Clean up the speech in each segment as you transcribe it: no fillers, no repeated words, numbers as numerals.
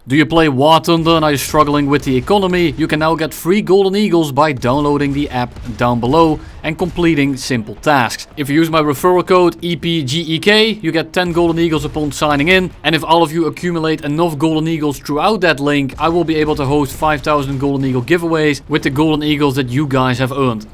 Do you play War Thunder and are you struggling with the economy? You can now get free Golden Eagles by downloading the app down below and completing simple tasks. If you use my referral code EPGEK, you get 10 Golden Eagles upon signing in. And if all of you accumulate enough Golden Eagles throughout that link, I will be able to host 5,000 Golden Eagle giveaways with the Golden Eagles that you guys have earned.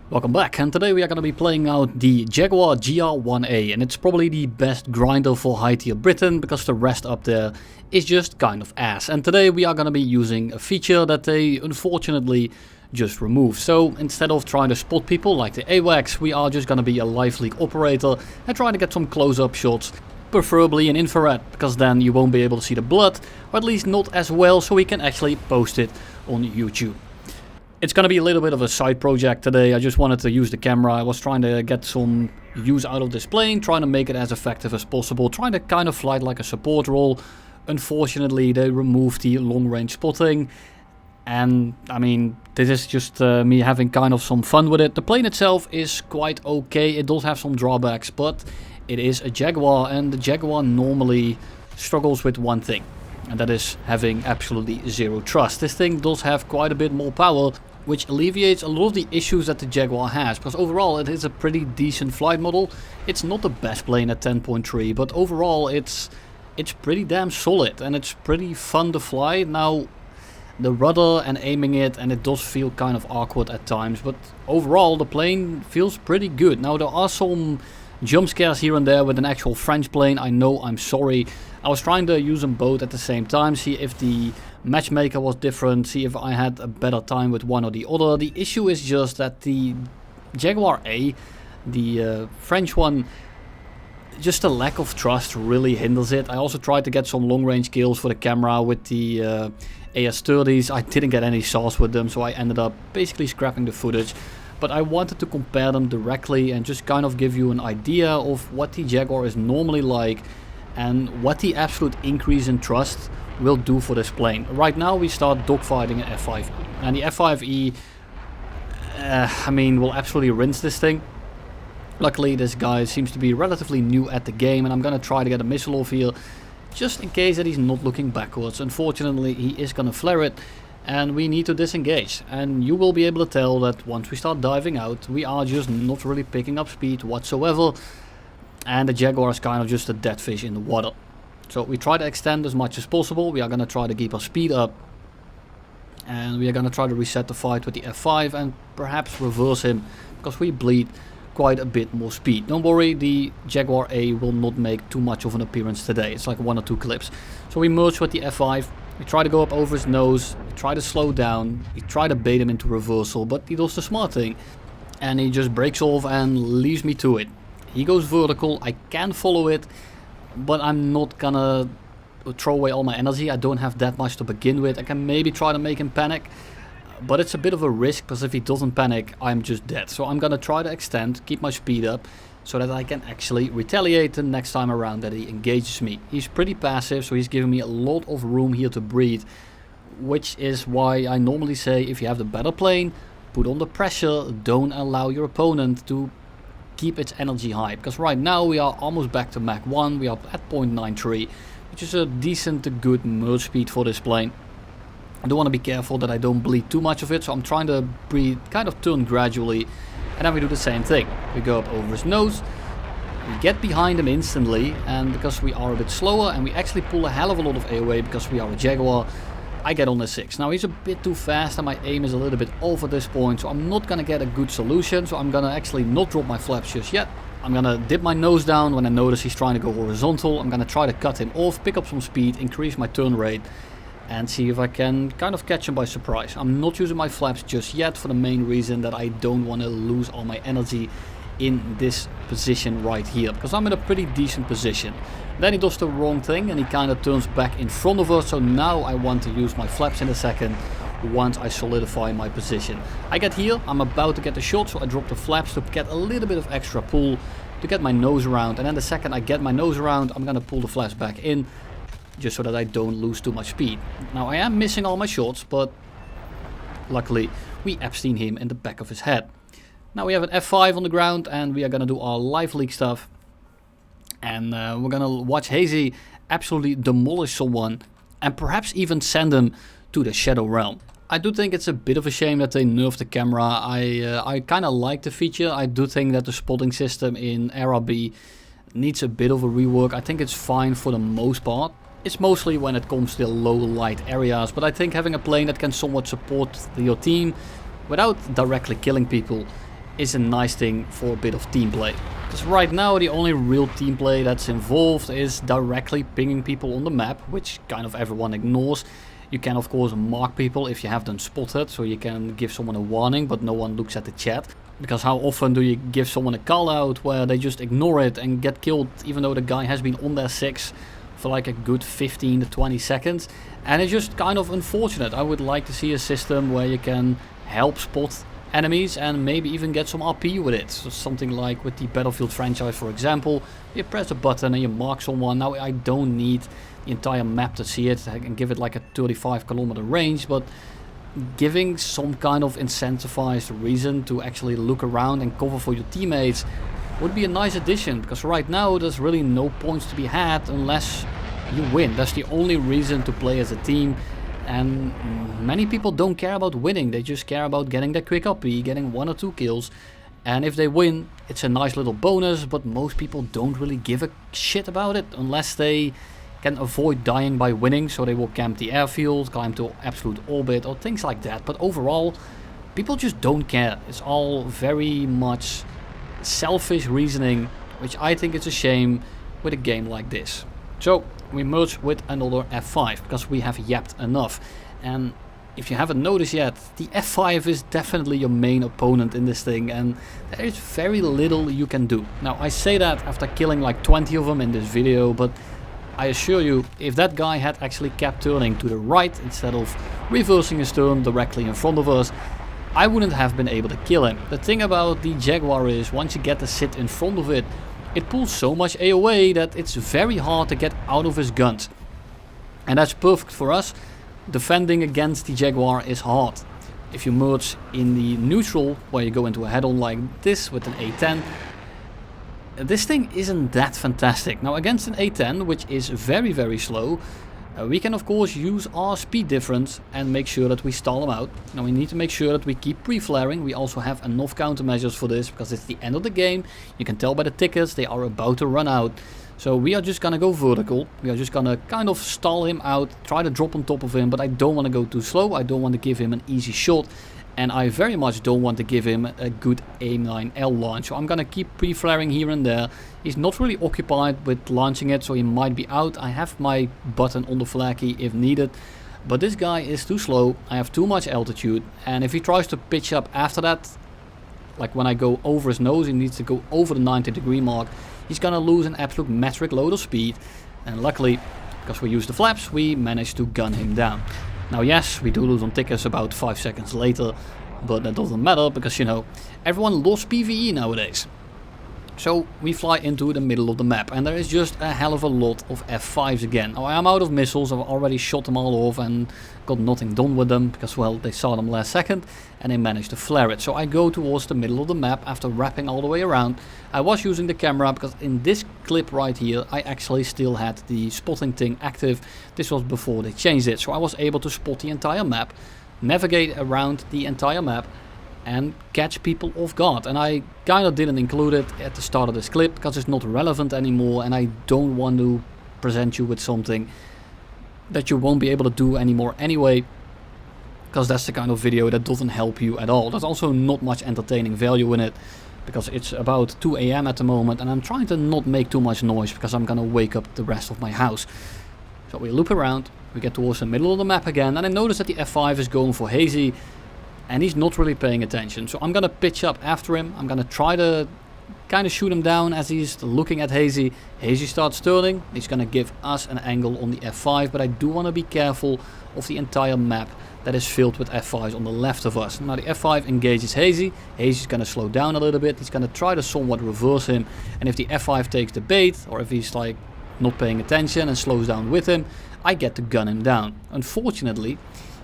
Welcome back, and today we are going to be playing out the Jaguar GR1A, and it's probably the best grinder for high tier Britain because the rest up there is just kind of ass. And today we are going to be using a feature that they unfortunately just removed. So instead of trying to spot people like the AWACS, we are just going to be a Liveleak operator and trying to get some close-up shots, preferably in infrared, because then you won't be able to see the blood, or at least not as well, so we can actually post it on YouTube. It's going to be a little bit of a side project today. I just wanted to use the camera. I was trying to get some use out of this plane, trying to make it as effective as possible, trying to kind of fly like a support role. Unfortunately, they removed the long range spotting. And I mean, this is just me having kind of some fun with it. The plane itself is quite okay. It does have some drawbacks, but it is a Jaguar, and the Jaguar normally struggles with one thing. And that is having absolutely zero trust. This thing does have quite a bit more power, which alleviates a lot of the issues that the Jaguar has, because overall it is a pretty decent flight model. It's not the best plane at 10.3, but overall it's pretty damn solid and it's pretty fun to fly. Now, the rudder and aiming it, and it does feel kind of awkward at times, but overall the plane feels pretty good. Now, there are some jump scares here and there with an actual French plane. I know, I'm sorry. I was trying to use them both at the same time, see if the matchmaker was different, see if I had a better time with one or the other. The issue is just that the Jaguar A, the French one, just the lack of trust really hinders it. I also tried to get some long range kills for the camera with the AS30s. I didn't get any sauce with them, so I ended up basically scrapping the footage. But I wanted to compare them directly and just kind of give you an idea of what the Jaguar is normally like and what the absolute increase in trust will do for this plane. Right now we start dogfighting an F5E, and the F5E, I mean, will absolutely rinse this thing. Luckily this guy seems to be relatively new at the game, and I'm gonna try to get a missile off here just in case that he's not looking backwards. Unfortunately he is gonna flare it, and we need to disengage, and you will be able to tell that once we start diving out we are just not really picking up speed whatsoever, and the Jaguar is kind of just a dead fish in the water. So we try to extend as much as possible. We are going to try to keep our speed up, and we are going to try to reset the fight with the F5 and perhaps reverse him, because we bleed quite a bit more speed. Don't worry, the Jaguar A will not make too much of an appearance today. It's like 1 or 2 clips. So we merge with the F5. We try to go up over his nose, we try to slow down, we try to bait him into reversal, but he does the smart thing and he just breaks off and leaves me to it. He goes vertical, I can follow it, but I'm not gonna throw away all my energy. I don't have that much to begin with. I can maybe try to make him panic, but it's a bit of a risk, because if he doesn't panic, I'm just dead. So I'm gonna try to extend, keep my speed up, so that I can actually retaliate the next time around that he engages me. He's pretty passive, so he's giving me a lot of room here to breathe, which is why I normally say, if you have the better plane, put on the pressure, don't allow your opponent to keep its energy high, because right now we are almost back to Mach 1, we are at 0.93, which is a decent to good merge speed for this plane. I do want to be careful that I don't bleed too much of it, so I'm trying to breathe, kind of turn gradually, and then we do the same thing. We go up over his nose, we get behind him instantly, and because we are a bit slower and we actually pull a hell of a lot of AOA because we are a Jaguar, I get on the 6. Now he's a bit too fast and my aim is a little bit off at this point, so I'm not gonna get a good solution, so I'm gonna actually not drop my flaps just yet. I'm gonna dip my nose down when I notice he's trying to go horizontal. I'm gonna try to cut him off, pick up some speed, increase my turn rate, and see if I can kind of catch him by surprise. I'm not using my flaps just yet for the main reason that I don't want to lose all my energy in this position right here, because I'm in a pretty decent position. Then he does the wrong thing and he kind of turns back in front of us, so now I want to use my flaps in a second once I solidify my position. I get here, I'm about to get the shot, so I drop the flaps to get a little bit of extra pull to get my nose around, and then the second I get my nose around, I'm gonna pull the flaps back in, just so that I don't lose too much speed. Now I am missing all my shots, but luckily we Epstein him in the back of his head. Now we have an F5 on the ground and we are gonna do our Liveleak stuff. And we're gonna watch Hazy absolutely demolish someone and perhaps even send him to the Shadow Realm. I do think it's a bit of a shame that they nerfed the camera. I kind of like the feature. I do think that the spotting system in Era B needs a bit of a rework. I think it's fine for the most part. It's mostly when it comes to the low light areas, but I think having a plane that can somewhat support your team without directly killing people is a nice thing for a bit of team play. Because right now the only real team play that's involved is directly pinging people on the map, which kind of everyone ignores. You can of course mark people if you have them spotted, so you can give someone a warning, but no one looks at the chat. Because how often do you give someone a call out where they just ignore it and get killed even though the guy has been on their 6 for like a good 15 to 20 seconds. And it's just kind of unfortunate. I would like to see a system where you can help spot enemies and maybe even get some RP with it. So something like with the Battlefield franchise, for example, you press a button and you mark someone. Now I don't need the entire map to see it. I can give it like a 35-kilometer range, but giving some kind of incentivized reason to actually look around and cover for your teammates would be a nice addition, because right now there's really no points to be had unless you win. That's the only reason to play as a team, and many people don't care about winning. They just care about getting their quick RP, getting 1 or 2 kills, and if they win it's a nice little bonus, but most people don't really give a shit about it unless they can avoid dying by winning, so they will camp the airfield, climb to absolute orbit or things like that. But overall people just don't care. It's all very much selfish reasoning, which I think is a shame with a game like this. So we merge with another F5 because we have yapped enough. And if you haven't noticed yet, the F5 is definitely your main opponent in this thing, and there is very little you can do. Now I say that after killing like 20 of them in this video, but I assure you, if that guy had actually kept turning to the right instead of reversing his turn directly in front of us, I wouldn't have been able to kill him. The thing about the Jaguar is, once you get to sit in front of it, it pulls so much AoE that it's very hard to get out of his guns. And that's perfect for us. Defending against the Jaguar is hard. If you merge in the neutral, where you go into a head-on like this with an A10, this thing isn't that fantastic. Now against an A10, which is very slow, we can of course use our speed difference and make sure that we stall him out. Now we need to make sure that we keep pre-flaring. We also have enough countermeasures for this because it's the end of the game. You can tell by the tickets they are about to run out. So we are just gonna go vertical. We are just gonna kind of stall him out, try to drop on top of him, but I don't want to go too slow. I don't want to give him an easy shot. And I very much don't want to give him a good A9L launch. So I'm gonna keep pre-flaring here and there. He's not really occupied with launching it, so he might be out. I have my button on the flag key if needed. But this guy is too slow. I have too much altitude. And if he tries to pitch up after that, like when I go over his nose, he needs to go over the 90-degree mark. He's gonna lose an absolute metric load of speed. And luckily, because we use the flaps, we managed to gun him down. Now yes, we do lose on tickets about 5 seconds later, but that doesn't matter because, you know, everyone loves PvE nowadays. So we fly into the middle of the map and there is just a hell of a lot of F5s again. Now I am out of missiles, I've already shot them all off and got nothing done with them because, well, they saw them last second and they managed to flare it. So I go towards the middle of the map after wrapping all the way around. I was using the camera because in this clip right here I actually still had the spotting thing active. This was before they changed it, so I was able to spot the entire map, navigate around the entire map and catch people off guard. And I kind of didn't include it at the start of this clip because it's not relevant anymore and I don't want to present you with something that you won't be able to do anymore anyway, because that's the kind of video that doesn't help you at all. There's also not much entertaining value in it because it's about 2 AM at the moment and I'm trying to not make too much noise because I'm gonna wake up the rest of my house. So we loop around, we get towards the middle of the map again and I notice that the F5 is going for Hazy. And he's not really paying attention. So I'm going to pitch up after him. I'm going to try to kind of shoot him down as he's looking at Hazy. Hazy starts turning. He's going to give us an angle on the F5. But I do want to be careful of the entire map that is filled with F5s on the left of us. Now the F5 engages Hazy. Hazy's going to slow down a little bit. He's going to try to somewhat reverse him. And if the F5 takes the bait, or if he's like not paying attention and slows down with him, I get to gun him down. Unfortunately,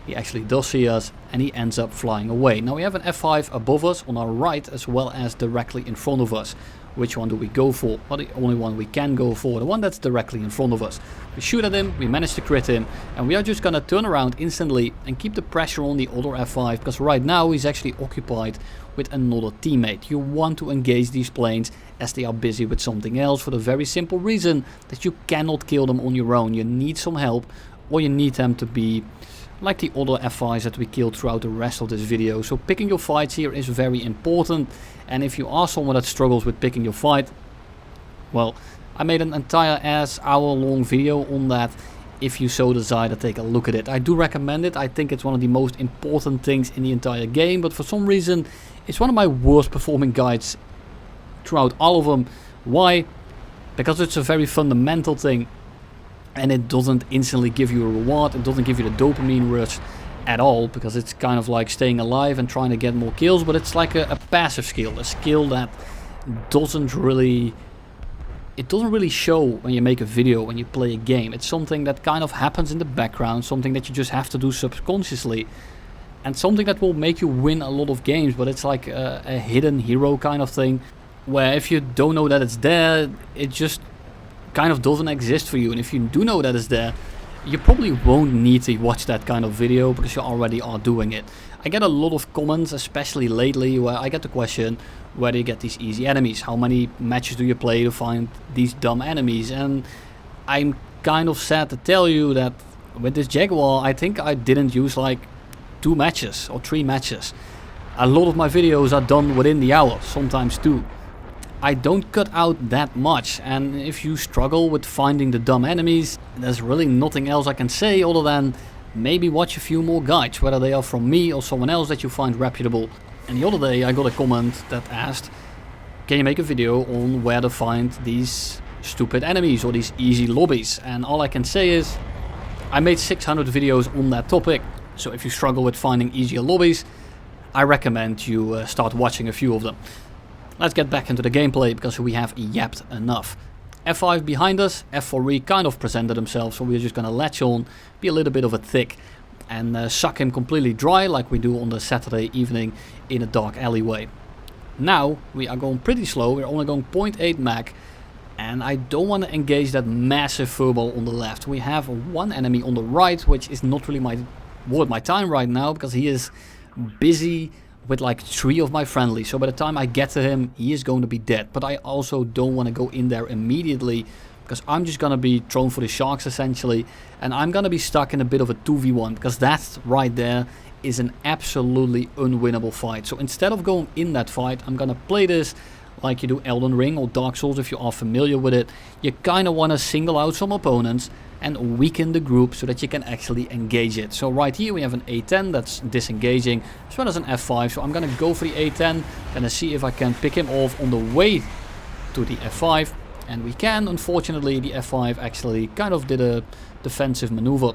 he actually does see us and he ends up flying away. Now we have an F5 above us on our right as well as directly in front of us. Which one do we go for? Well, the only one we can go for, the one that's directly in front of us. We shoot at him, we manage to crit him, and we are just gonna turn around instantly and keep the pressure on the other F5, because right now he's actually occupied with another teammate. You want to engage these planes as they are busy with something else, for the very simple reason that you cannot kill them on your own. You need some help, or you need them to be like the other F5s that we killed throughout the rest of this video. So picking your fights here is very important, and if you are someone that struggles with picking your fight, well, I made an entire hour-long video on that. If you so desire to take a look at it, I do recommend it. I think it's one of the most important things in the entire game, but for some reason it's one of my worst performing guides throughout all of them. Why? Because it's a very fundamental thing. And it doesn't instantly give you a reward, it doesn't give you the dopamine rush at all, because it's kind of like staying alive and trying to get more kills, but it's like a passive skill, a skill that doesn't really show when you make a video, when you play a game. It's something that kind of happens in the background, something that you just have to do subconsciously, and something that will make you win a lot of games, but it's like a hidden hero kind of thing, where if you don't know that it's there, it just kind of doesn't exist for you. And if you do know that it's there, you probably won't need to watch that kind of video because you already are doing it. I get a lot of comments, especially lately, where I get the question, where do you get these easy enemies? How many matches do you play to find these dumb enemies? And I'm kind of sad to tell you that with this Jaguar, I think I didn't use like 2 matches or 3 matches. A lot of my videos are done within the hour, sometimes 2. I don't cut out that much, and if you struggle with finding the dumb enemies, there's really nothing else I can say other than maybe watch a few more guides, whether they are from me or someone else that you find reputable. And the other day I got a comment that asked, can you make a video on where to find these stupid enemies or these easy lobbies? And all I can say is, I made 600 videos on that topic, so if you struggle with finding easier lobbies, I recommend you start watching a few of them. Let's get back into the gameplay, because we have yapped enough. F5 behind us, F4E kind of presented himself, so we're just gonna latch on, be a little bit of a thick, and suck him completely dry like we do on the Saturday evening in a dark alleyway. Now we are going pretty slow, we're only going 0.8 mag, and I don't want to engage that massive furball on the left. We have one enemy on the right, which is not really worth my time right now, because he is busy with like 3 of my friendlies, so by the time I get to him, he is going to be dead. But I also don't want to go in there immediately, because I'm just going to be thrown for the sharks essentially, and I'm going to be stuck in a bit of a 2v1, because that right there is an absolutely unwinnable fight. So instead of going in that fight, I'm going to play this like you do Elden Ring or Dark Souls if you are familiar with it. You kind of want to single out some opponents and weaken the group so that you can actually engage it. So right here we have an A10 that's disengaging, as well as an F5. So I'm gonna go for the A10, gonna see if I can pick him off on the way to the F5. And we can. Unfortunately, the F5 actually kind of did a defensive maneuver,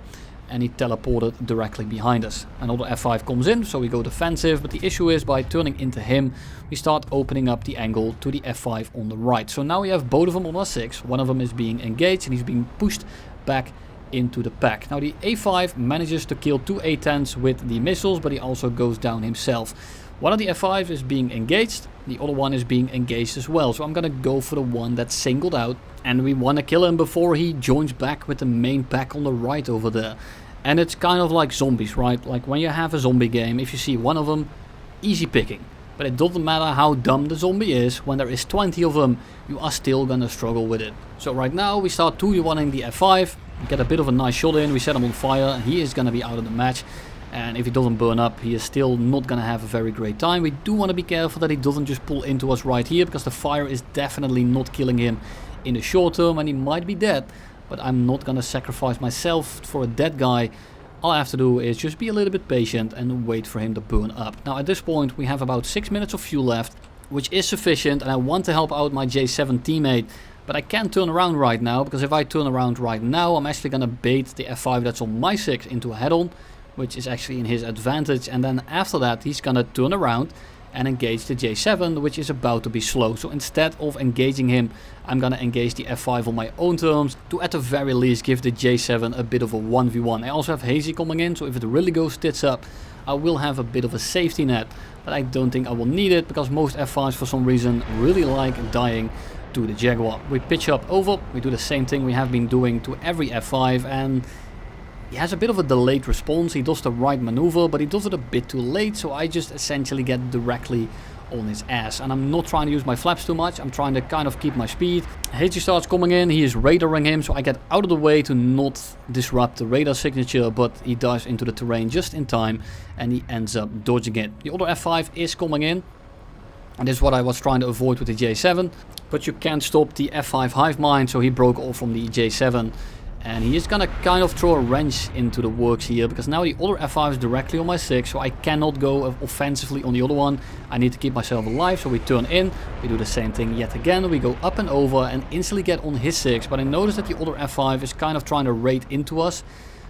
and he teleported directly behind us. Another F5 comes in, so we go defensive, but the issue is by turning into him, we start opening up the angle to the F5 on the right. So now we have both of them on our 6, one of them is being engaged and he's being pushed back into the pack. Now the A5 manages to kill 2 A10s with the missiles, but he also goes down himself. One of the F5s is being engaged, the other one is being engaged as well. So I'm gonna go for the one that's singled out, and we want to kill him before he joins back with the main pack on the right over there. And it's kind of like zombies, right? Like when you have a zombie game, if you see one of them, easy picking. But it doesn't matter how dumb the zombie is, when there is 20 of them, you are still gonna struggle with it. So right now we start 2v1ing the F5, get a bit of a nice shot in, we set him on fire, and he is gonna be out of the match. And if he doesn't burn up, he is still not gonna have a very great time. We do want to be careful that he doesn't just pull into us right here, because the fire is definitely not killing him in the short term, and he might be dead. But I'm not gonna sacrifice myself for a dead guy. All I have to do is just be a little bit patient and wait for him to burn up. Now at this point we have about 6 minutes of fuel left, which is sufficient, and I want to help out my J7 teammate. But I can't turn around right now, because if I turn around right now, I'm actually gonna bait the F5 that's on my 6 into a head-on, which is actually in his advantage. And then after that he's gonna turn around and engage the J7, which is about to be slow. So instead of engaging him, I'm gonna engage the F5 on my own terms to at the very least give the J7 a bit of a 1v1. I also have Hazy coming in, so if it really goes tits up, I will have a bit of a safety net, but I don't think I will need it because most F5s for some reason really like dying to the Jaguar. We pitch up over, we do the same thing we have been doing to every F5, and he has a bit of a delayed response. He does the right maneuver, but he does it a bit too late, so I just essentially get directly on his ass. And I'm not trying to use my flaps too much, I'm trying to kind of keep my speed. Hazy starts coming in, he is radaring him, so I get out of the way to not disrupt the radar signature, but he dives into the terrain just in time, and he ends up dodging it. The other F5 is coming in, and this is what I was trying to avoid with the J7, but you can't stop the F5 hive mind, so he broke off from the J7. And he is gonna kind of throw a wrench into the works here, because now the other F5 is directly on my 6, so I cannot go offensively on the other one. I need to keep myself alive, so we turn in, we do the same thing yet again, we go up and over and instantly get on his 6, but I notice that the other F5 is kind of trying to raid into us,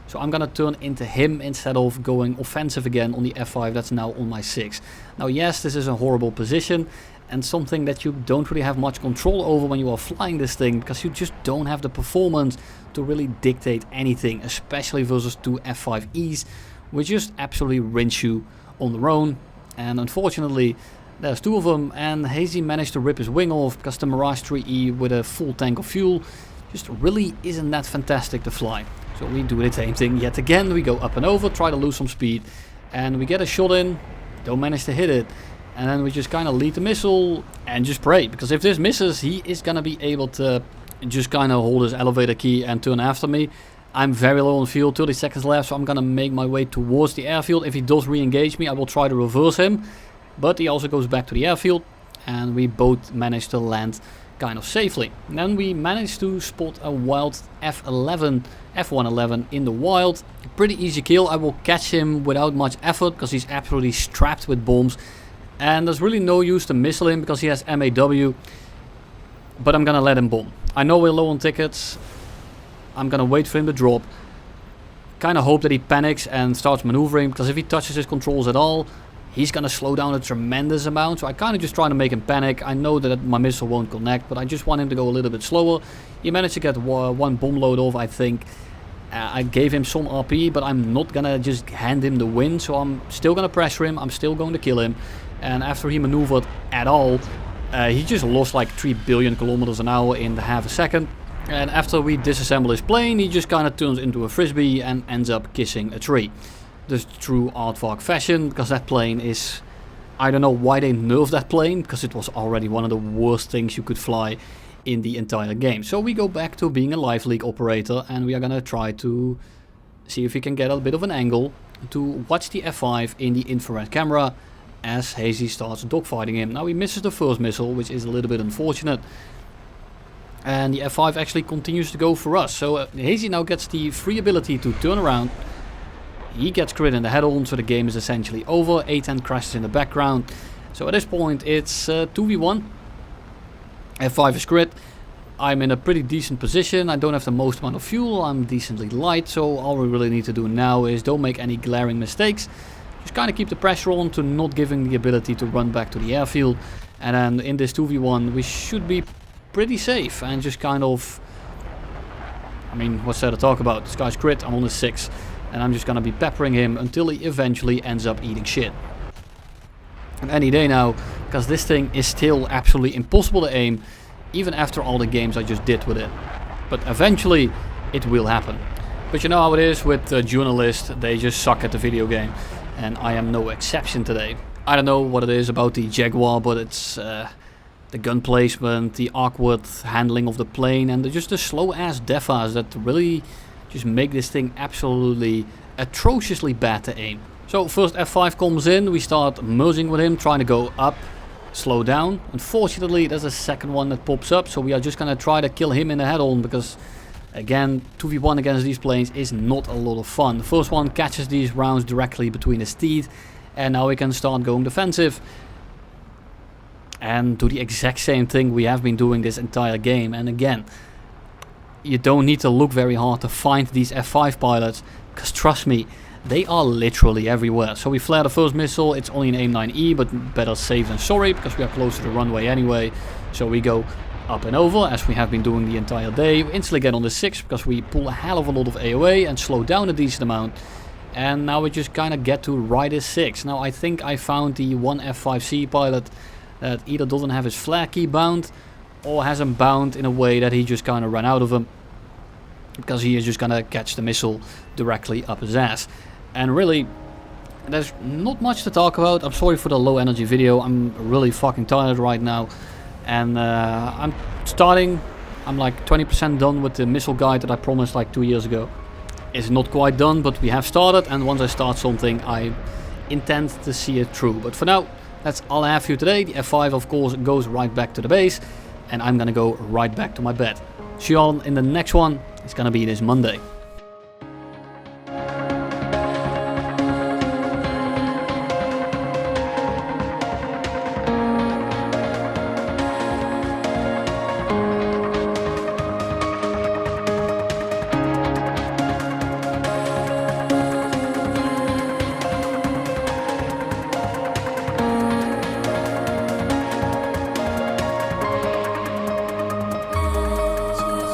so I'm gonna turn into him instead of going offensive again on the F5 that's now on my 6. Now yes, this is a horrible position, and something that you don't really have much control over when you are flying this thing, because you just don't have the performance to really dictate anything, especially versus two F5Es, which just absolutely rinse you on their own. And unfortunately, there's two of them, and Hazy managed to rip his wing off because the Mirage 3E with a full tank of fuel just really isn't that fantastic to fly. So we do the same thing yet again, we go up and over, try to lose some speed, and we get a shot in, don't manage to hit it. And then we just kind of lead the missile and just pray, because if this misses, he is going to be able to just kind of hold his elevator key and turn after me. I'm very low on fuel, 30 seconds left, so I'm going to make my way towards the airfield. If he does re-engage me, I will try to reverse him, but he also goes back to the airfield, and we both manage to land kind of safely. And then we managed to spot a wild F111 in the wild. A pretty easy kill. I will catch him without much effort because he's absolutely strapped with bombs. And there's really no use to missile him because he has MAW. But I'm gonna let him bomb. I know we're low on tickets. I'm gonna wait for him to drop. Kind of hope that he panics and starts maneuvering, because if he touches his controls at all, he's gonna slow down a tremendous amount. So I kind of just try to make him panic. I know that my missile won't connect, but I just want him to go a little bit slower. He managed to get one bomb load off, I think. I gave him some RP, but I'm not gonna just hand him the win. So I'm still gonna pressure him. I'm still going to kill him. And after he maneuvered at all, he just lost like 3 billion kilometers an hour in half a second. And after we disassemble his plane, he just kind of turns into a frisbee and ends up kissing a tree. This true aardvark fashion, because that plane is... I don't know why they nerfed that plane, because it was already one of the worst things you could fly in the entire game. So we go back to being a Liveleak operator, and we are gonna try to see if we can get a bit of an angle to watch the F5 in the infrared camera as Hazy starts dogfighting him. Now he misses the first missile, which is a little bit unfortunate. And the F5 actually continues to go for us. So Hazy now gets the free ability to turn around. He gets crit in the head-on, so the game is essentially over. A10 crashes in the background. So at this point it's 2v1. F5 is crit. I'm in a pretty decent position. I don't have the most amount of fuel. I'm decently light. So all we really need to do now is don't make any glaring mistakes. Just kind of keep the pressure on to not giving the ability to run back to the airfield. And then in this 2v1 we should be pretty safe and just kind of... I mean, what's there to talk about? This guy's crit, I'm on his 6. And I'm just gonna be peppering him until he eventually ends up eating shit. And any day now, because this thing is still absolutely impossible to aim, even after all the games I just did with it. But eventually it will happen. But you know how it is with journalists, they just suck at the video game. And I am no exception today. I don't know what it is about the Jaguar, but it's the gun placement, the awkward handling of the plane, and just the slow ass defas that really just make this thing absolutely atrociously bad to aim. So first F5 comes in, we start merging with him, trying to go up, slow down. Unfortunately there's a second one that pops up, so we are just gonna try to kill him in the head-on, because again, 2v1 against these planes is not a lot of fun. The first one catches these rounds directly between his teeth, and now we can start going defensive and do the exact same thing we have been doing this entire game. And again, you don't need to look very hard to find these F5 pilots, because trust me, they are literally everywhere. So we flare the first missile, it's only an AIM-9E, but better safe than sorry, because we are close to the runway anyway. So we go up and over, as we have been doing the entire day. We instantly get on the 6, because we pull a hell of a lot of AOA and slow down a decent amount. And now we just kind of get to ride his 6. Now I think I found the one F5C pilot that either doesn't have his flare key bound, or has him bound in a way that he just kind of ran out of him, because he is just gonna catch the missile directly up his ass. And really, there's not much to talk about. I'm sorry for the low energy video. I'm really fucking tired right now. And I'm like 20% done with the missile guide that I promised like 2 years ago. It's not quite done, but we have started. And once I start something, I intend to see it through. But for now, that's all I have for you today. The F5, of course, goes right back to the base. And I'm gonna go right back to my bed. See you all in the next one. It's gonna be this Monday.